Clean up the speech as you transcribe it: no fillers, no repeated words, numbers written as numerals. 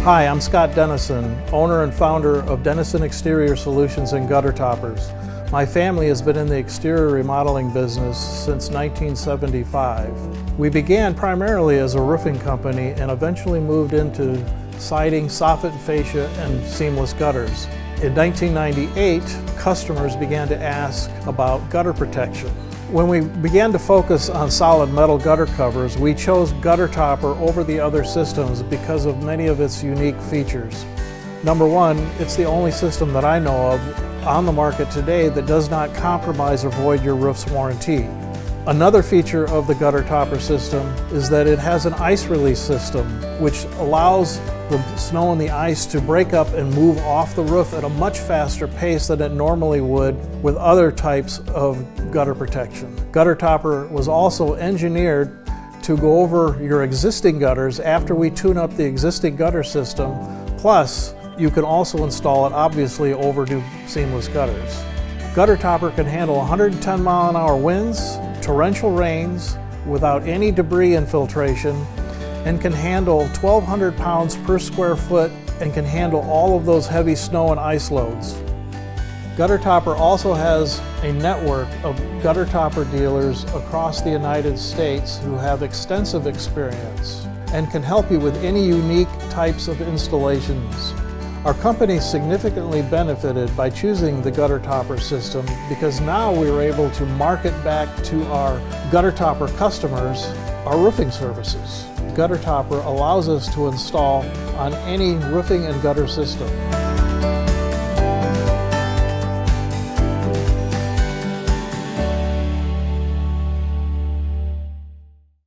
Hi, I'm Scott Dennison, owner and founder of Dennison Exterior Solutions and GutterToppers. My family has been in the exterior remodeling business since 1975. We began primarily as a roofing company and eventually moved into siding, soffit and fascia, and seamless gutters. In 1998, customers began to ask about gutter protection. When we began to focus on solid metal gutter covers, we chose GutterTopper over the other systems because of many of its unique features. Number one, it's the only system that I know of on the market today that does not compromise or void your roof's warranty. Another feature of the GutterTopper system is that it has an ice release system, which allows the snow and the ice to break up and move off the roof at a much faster pace than it normally would with other types of gutter protection. GutterTopper was also engineered to go over your existing gutters after we tune up the existing gutter system, plus you can also install it obviously over new seamless gutters. GutterTopper can handle 110 mile-an-hour winds, torrential rains without any debris infiltration, and can handle 1,200 pounds per square foot and can handle all of those heavy snow and ice loads. GutterTopper also has a network of GutterTopper dealers across the United States who have extensive experience and can help you with any unique types of installations. Our company significantly benefited by choosing the GutterTopper system because now we are able to market back to our GutterTopper customers our roofing services. GutterTopper allows us to install on any roofing and gutter system.